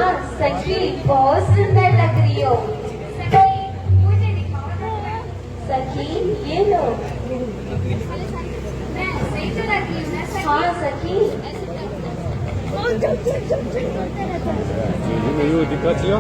हाँ सखी, बहुत सुंदर लग रही हो। सखी मुझे दिखाओ ना। सखी ये लो। मैं सही तो लग रही हूँ ना सखी? हाँ सखी। Indicativo.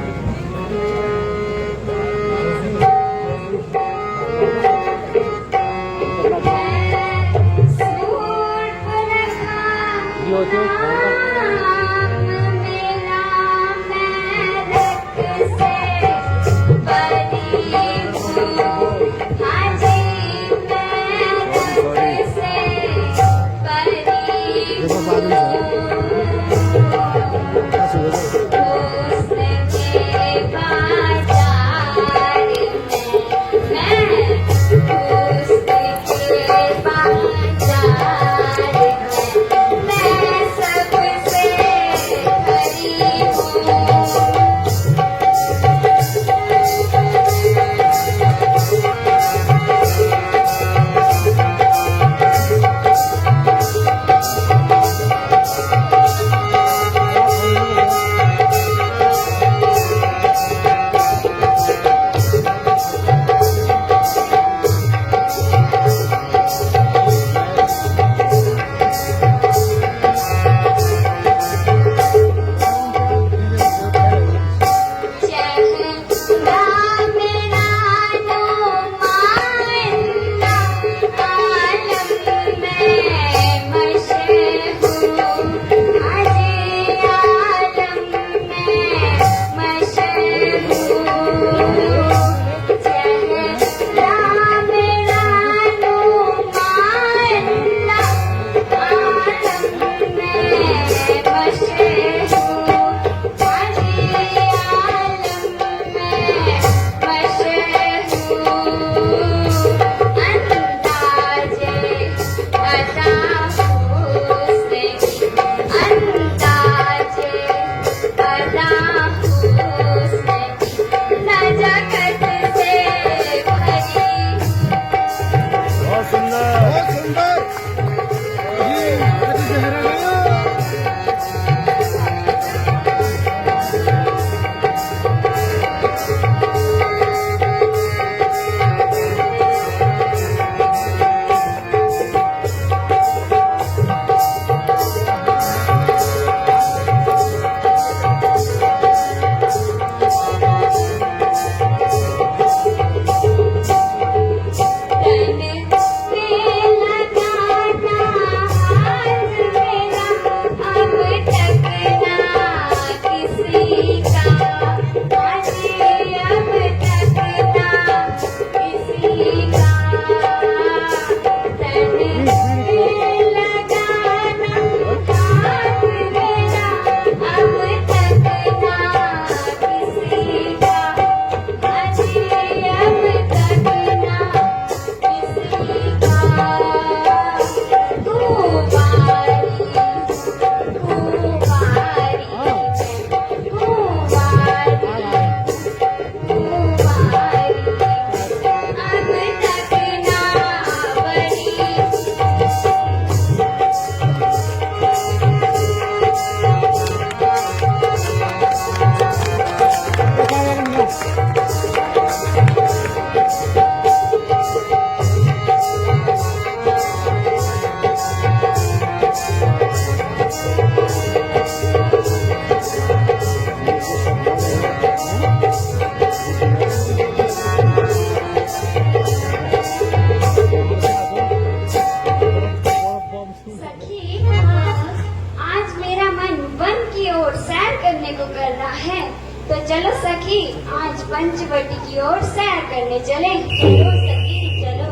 तो चलो सखी आज पंचवटी की ओर सैर करने चले। चलो सखी चलो।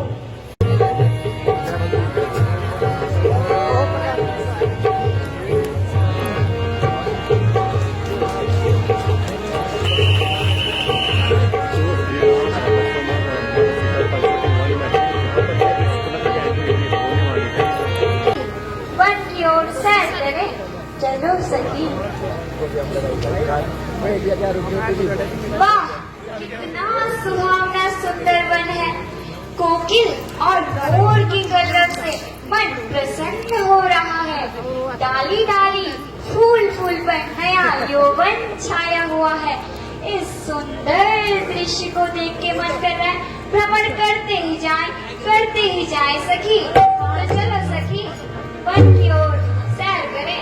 वन की ओर सैर करें। चलो सखी। वाह कितना सुहावना सुंदर वन है। कोकिल और मोर की कलरव से मन प्रसन्न हो रहा है। डाली डाली फूल फूल पर नया यौवन छाया हुआ है। इस सुंदर दृश्य को देख के मन कर रहा है भ्रमण करते ही जाए सखी। तो चलो सखी वन की ओर सैर करें।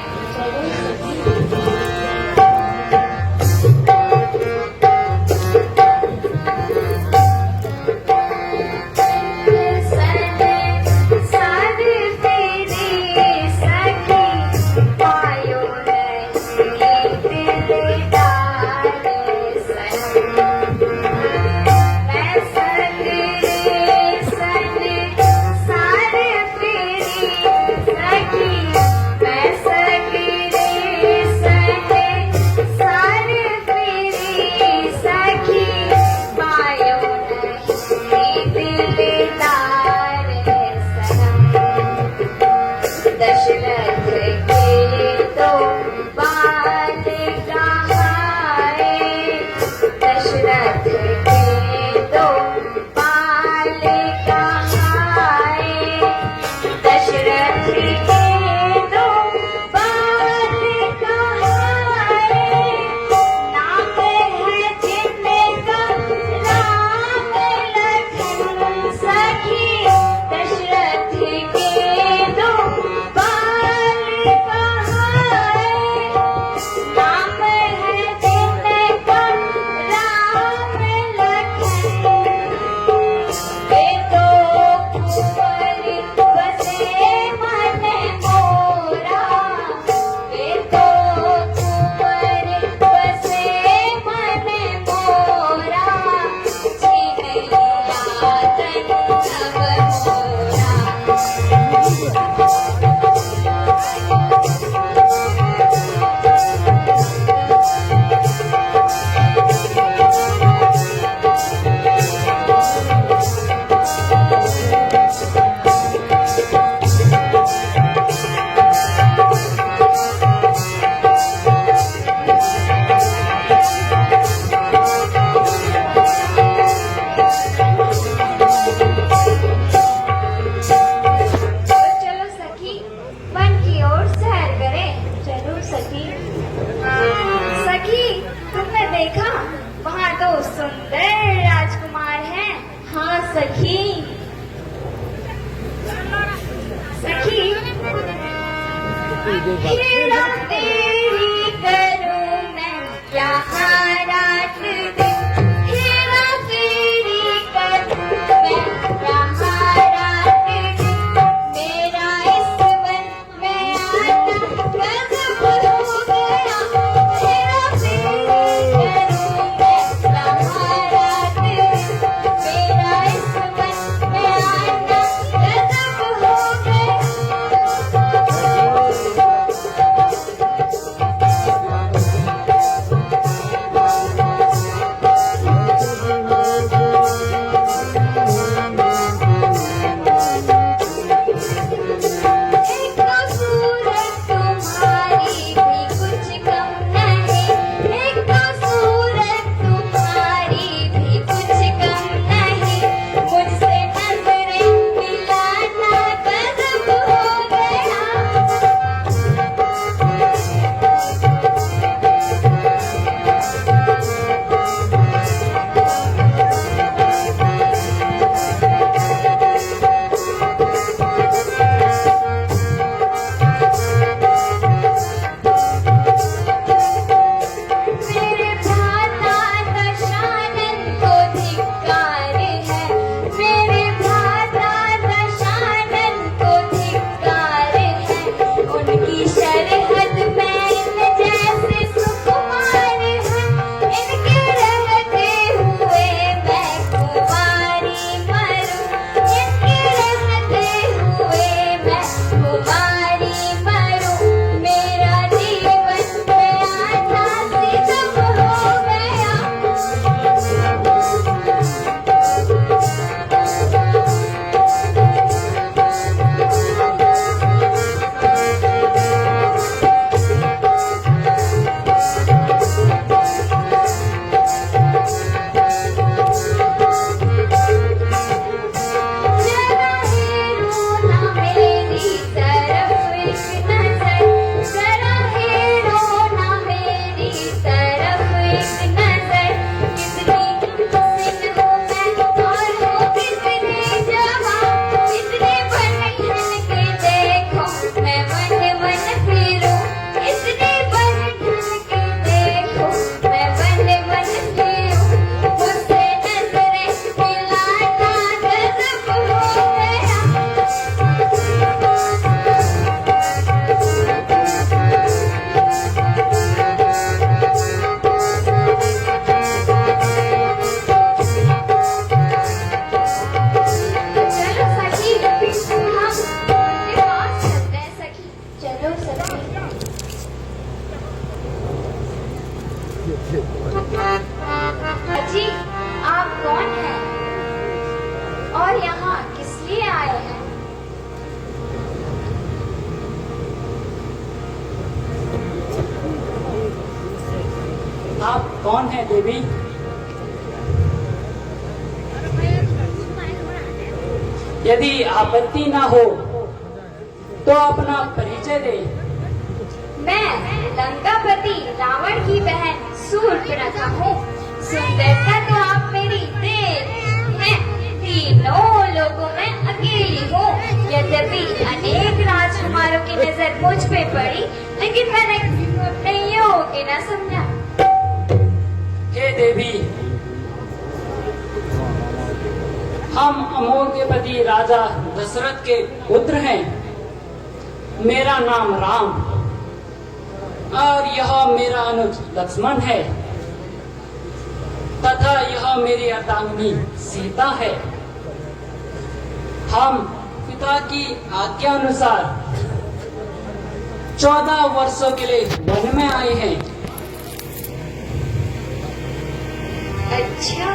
हेरा तेरी करूं मैं यहाँ रात दिन, हेरा तेरी करूं मैं यहाँ रात दिन, मेरा इस मन में आना गजब हो गया, हेरा तेरी करूं मैं यहाँ रात दिन, मेरा इस मन में आना गजब हो गया। अजी, आप कौन हैं और यहाँ किस लिए आए हैं? आप कौन हैं देवी? यदि आपत्ति ना हो तो अपना परिचय दे। मैं लंकापति रावण की बहन शूर्पणखा हूँ। सुंदरता तो आप मेरी देख हैं। तीनों लोगों में अकेली हूँ। यद्यपि अनेक राजकुमारों की नजर मुझ पे पड़ी, लेकिन मैंने अपने योग्य न समझा। हे देवी, हम अमोघपति राजा दशरथ के पुत्र हैं। मेरा नाम राम और यह मेरा अनुज लक्ष्मण है तथा यह मेरी अर्धांगिनी सीता है। हम पिता की आज्ञा अनुसार 14 वर्षों के लिए वन में आए हैं। अच्छा,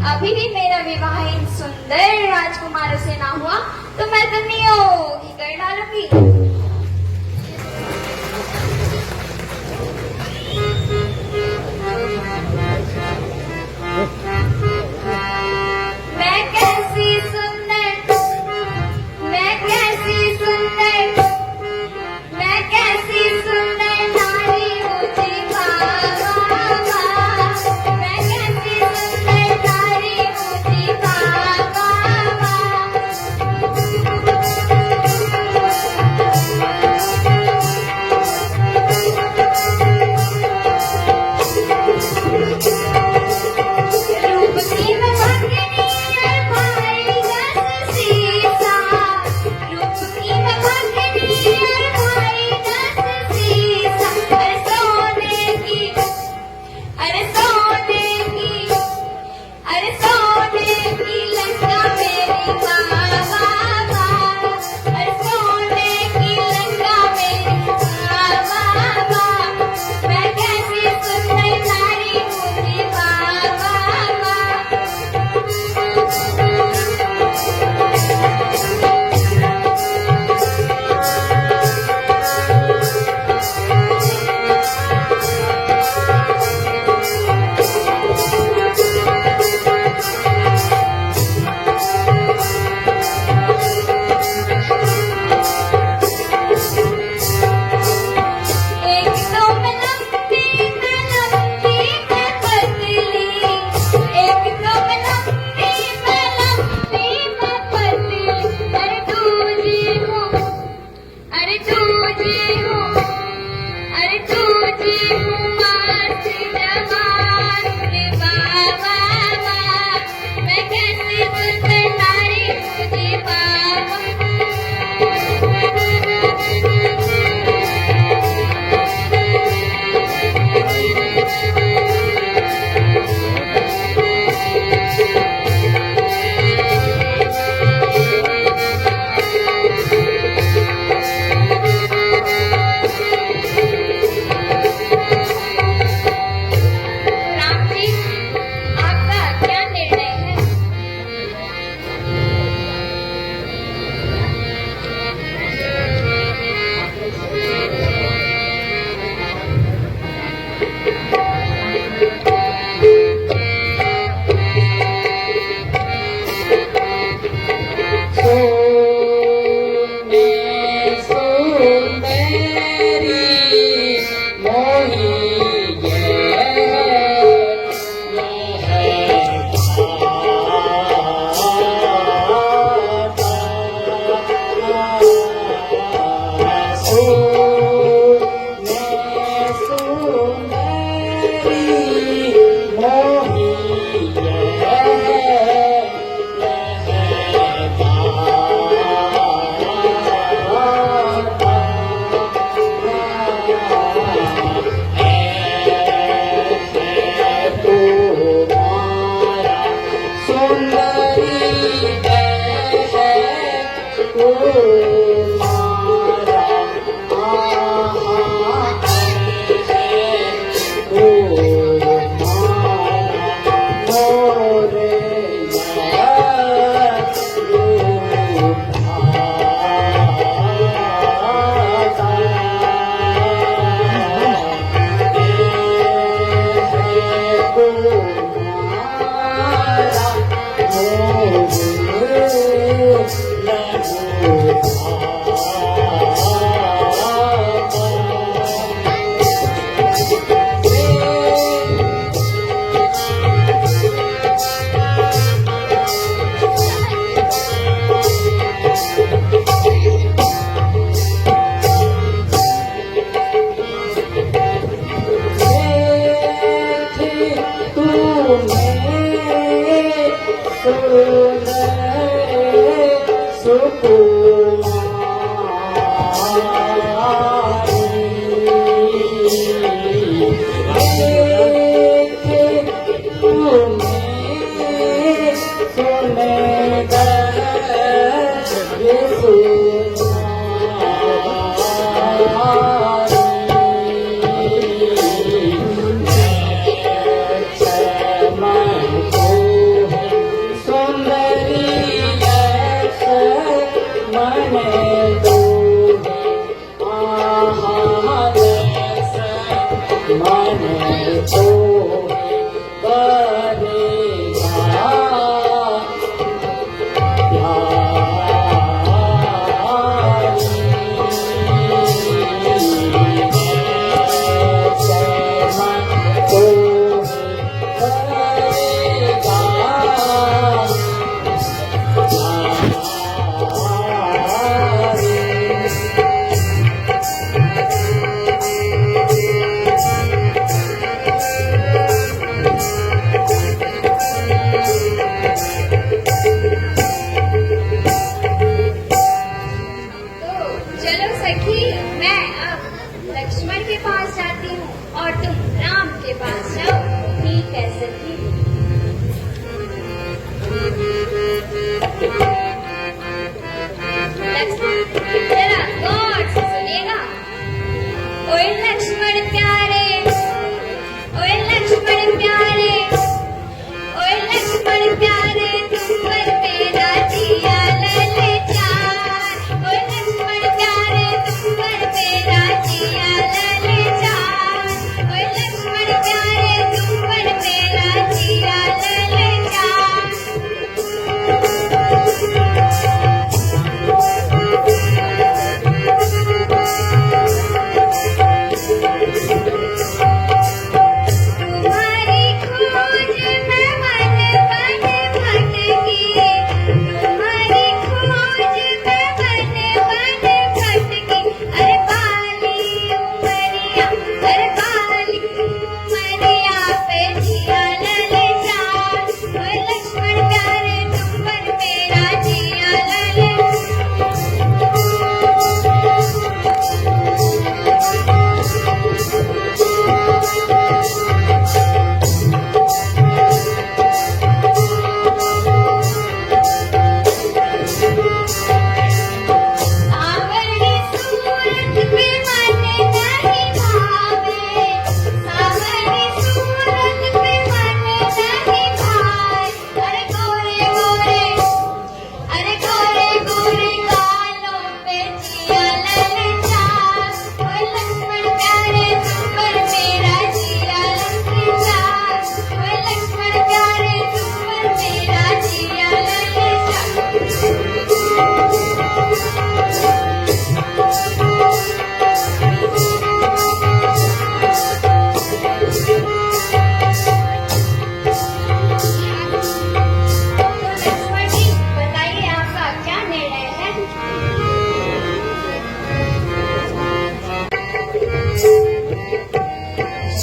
अभी भी मेरा विवाह इन सुंदर राजकुमारों से ना हुआ तो मैं तो नियोग ही कर डालूंगी। मैं कैसी सुंदर, मैं कैसी सुंदर, मैं कैसी सुंदर नारी मुझे पावा, मैं कैसी सुंदर नारी मुझे पावा।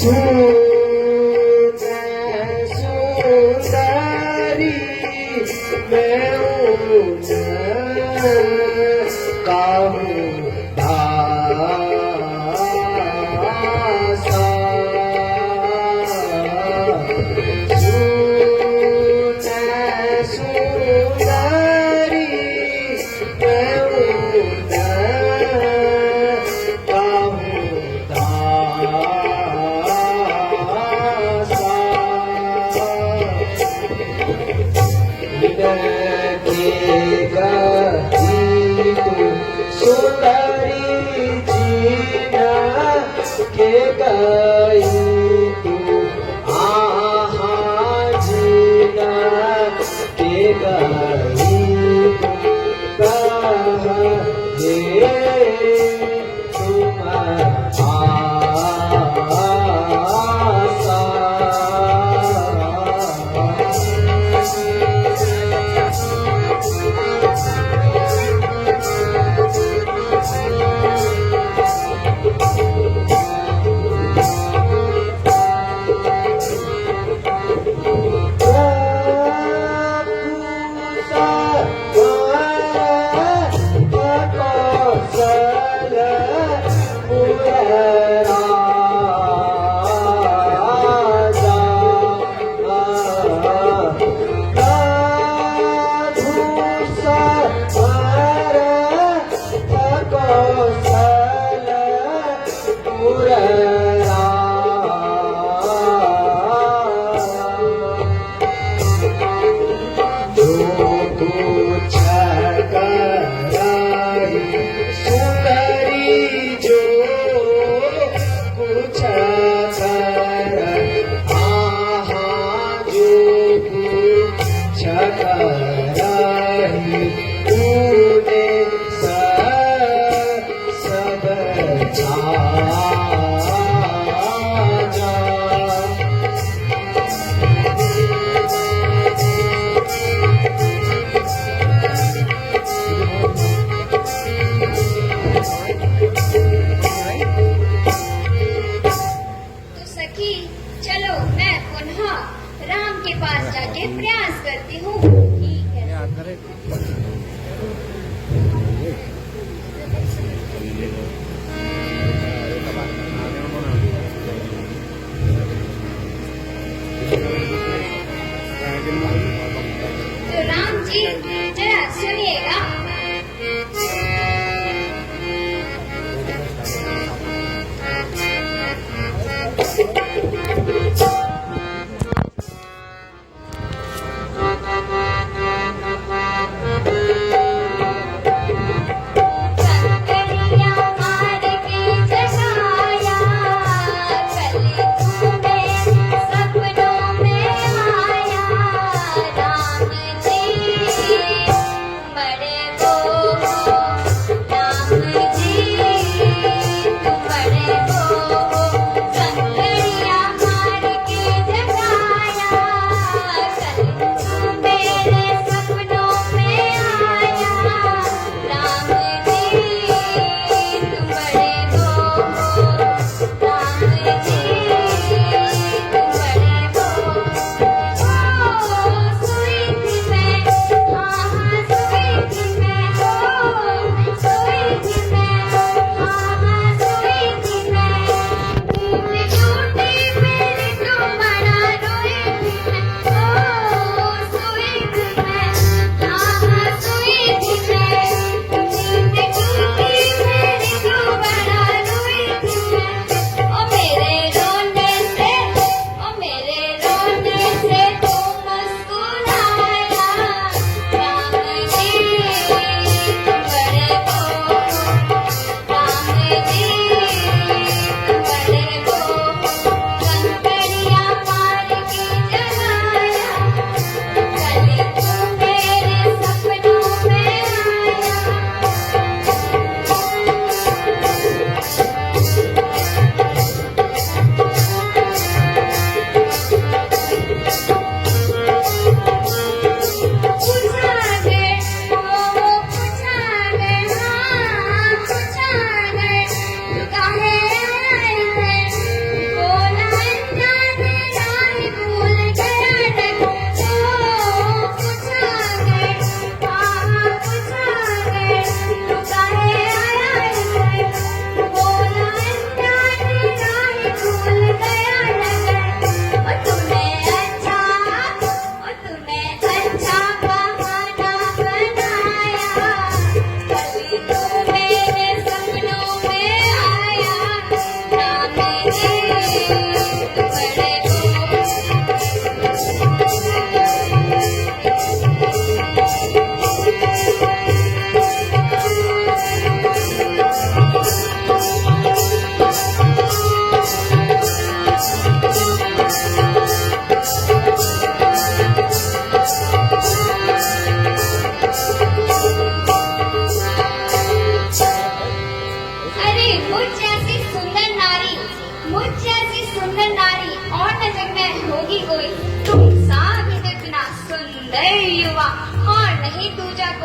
सुंदरी मैं काहूँ दासा सुंदरी मैं काहूँ दासा सुंदरी जीना के गई तू आहा जीना के गई तू तुम तो सखी चलो मैं पुनः राम के पास जाके प्रयास करती हूँ। ठीक है। तो राम जी जरा सुनिएगा। कंकड़ियाँ मार के जगाया, कल तुम्हें सपनों में आया। राम जी बड़े वो हो, राम जी तुम बड़े वो हो। कंकड़ियाँ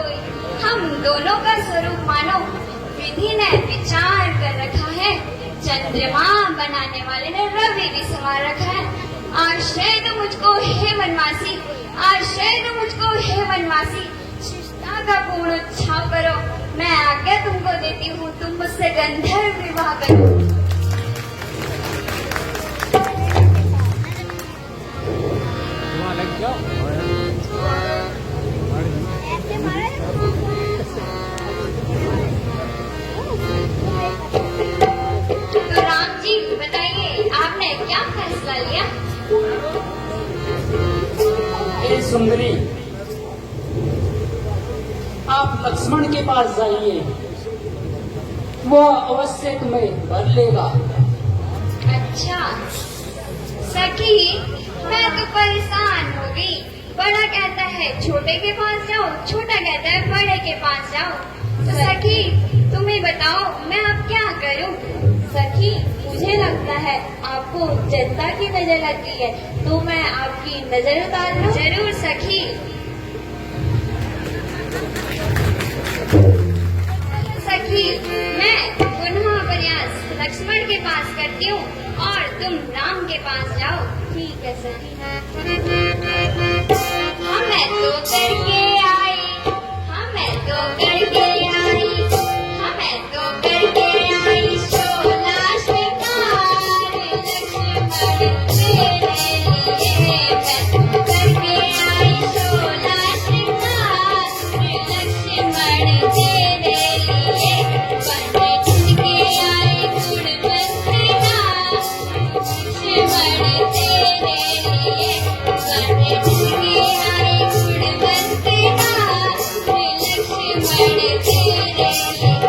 कोई, हम दोनों का स्वरूप मानो विधि ने विचार कर रखा है। चंद्रमा बनाने वाले ने रवि भी संवार रखा है। आश्रय तो मुझको हे वनवासी, आश्रय तो मुझको हे वनवासी, शिष्टा का पूर्ण उच्छाव करो। मैं आज्ञा तुमको देती हूँ, तुम मुझसे गंधर्व विवाह करो। तो राम जी बताइए, आपने क्या फैसला लिया? हे सुंदरी, आप लक्ष्मण के पास जाइए, वह अवश्य तुम्हें वर लेगा। अच्छा सखी, मैं तो परेशान हो गई। बड़ा कहता है छोटे के पास जाओ, छोटा कहता है बड़े के पास जाओ। तो सखी तुम ही बताओ, मैं अब क्या करूं? सखी, मुझे लगता है आपको जनता की नजर लग गई है, तो मैं आपकी नजर उतार लूं? जरूर सखी। सखी, मैं पुनः प्रयास लक्ष्मण के पास करती हूँ और तुम राम के पास जाओ। ठीक है सखी। हमें तो करके आई, हमें तो करके आई, हमें तो करके आई 16 श्रृंगार लक्ष्मण तेरे लिए। मैं तो करके आई 16 श्रृंगार लक्ष्मण तेरे लिए। बने जिनके आए गुणवंत नाम लक्ष्मण तेरे लिए। बने जिनके आए गुणवंत नाम लक्ष्मण तेरे लिए।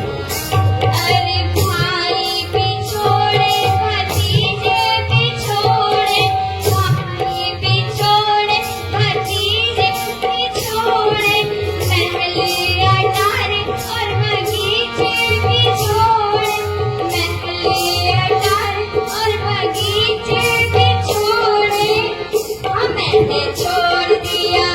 अरे भाई बिछोड़े, भतीजे बिछोड़े, भाई बिछोड़े, भतीजे बिछोड़े, महल अटारे और बगीचे बिछोड़े, महल अटारे और बगीचे बिछोड़े। मैंने छोड़ दिया,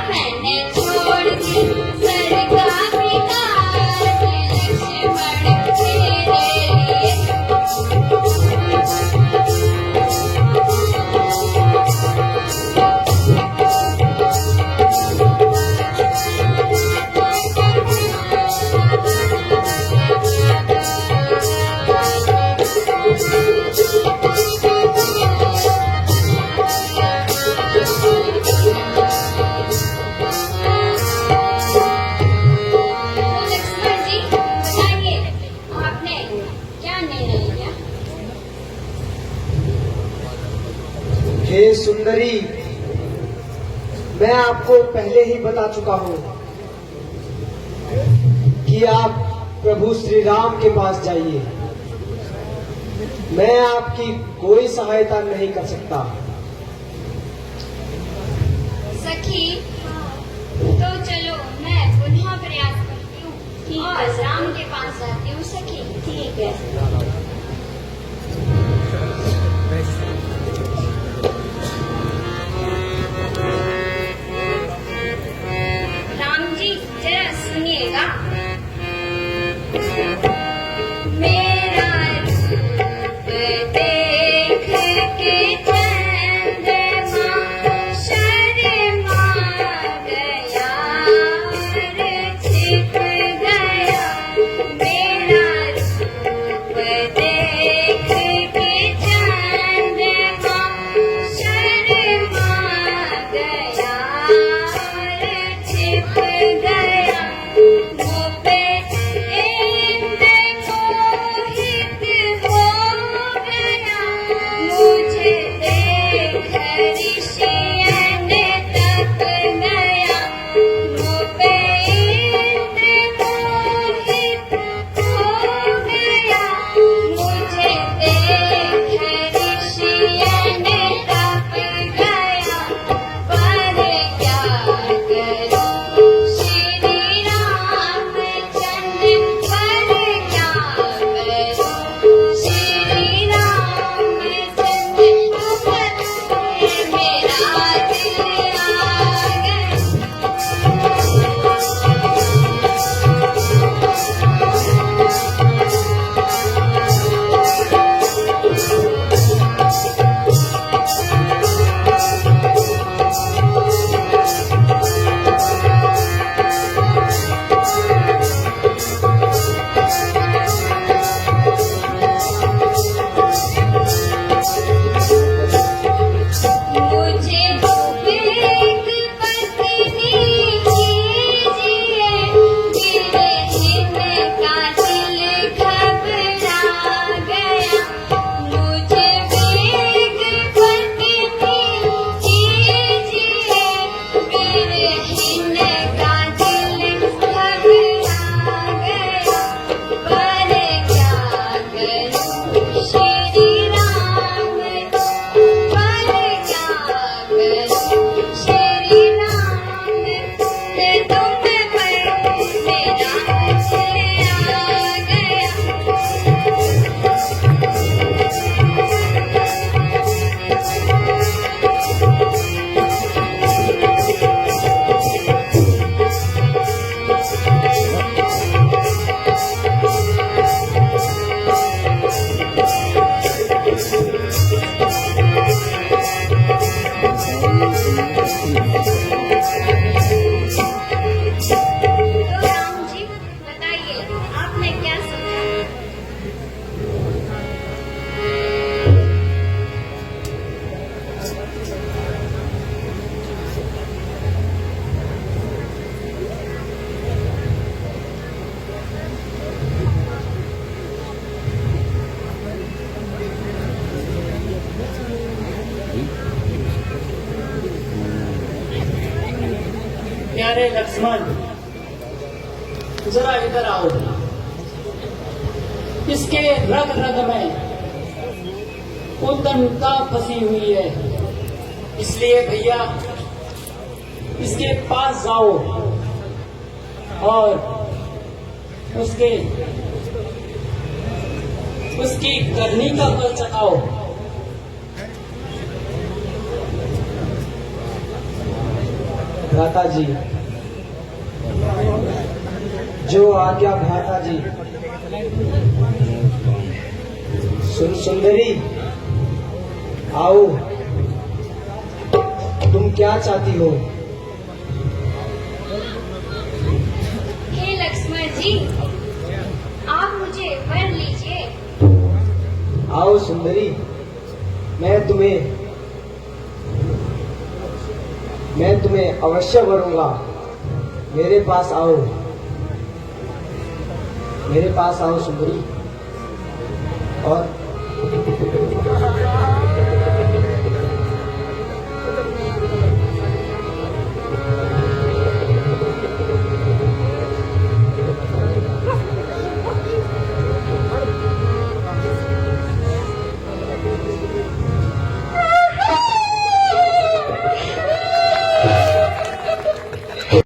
मैंने छोड़ दी स्वर्ग का विकार लक्ष्मण तेरे लिए। लक्ष्मण जी बताइए, आपने क्या निर्णय लिया? हे सुंदरी, मैं आपको पहले ही बता चुका हूँ कि आप प्रभु श्री राम के पास जाइए। मैं आपकी कोई सहायता नहीं कर सकता। सखी, तो चलो मैं पुनः प्रयास करती हूँ और राम के पास जाती हूँ। सखी ठीक है। राम जी जरा सुनिएगा। मेरा रूप देख के चंद्रमा शर्मा गया और छिप गया। मेरा रूप प्यारे लक्ष्मण, जरा इधर आओ। इसके रग रग में उद्दंडता फंसी हुई है, इसलिए भैया इसके पास जाओ और उसकी करनी का फल चखाओ। भ्राता जी, जो आज्ञा भ्राता जी। सुंदरी, आओ, तुम क्या चाहती हो? हे लक्ष्मण जी, आप मुझे वर लीजिए। आओ सुंदरी, मैं तुम्हें अवश्य वरूंगा। मेरे पास आओ सुंदरी, और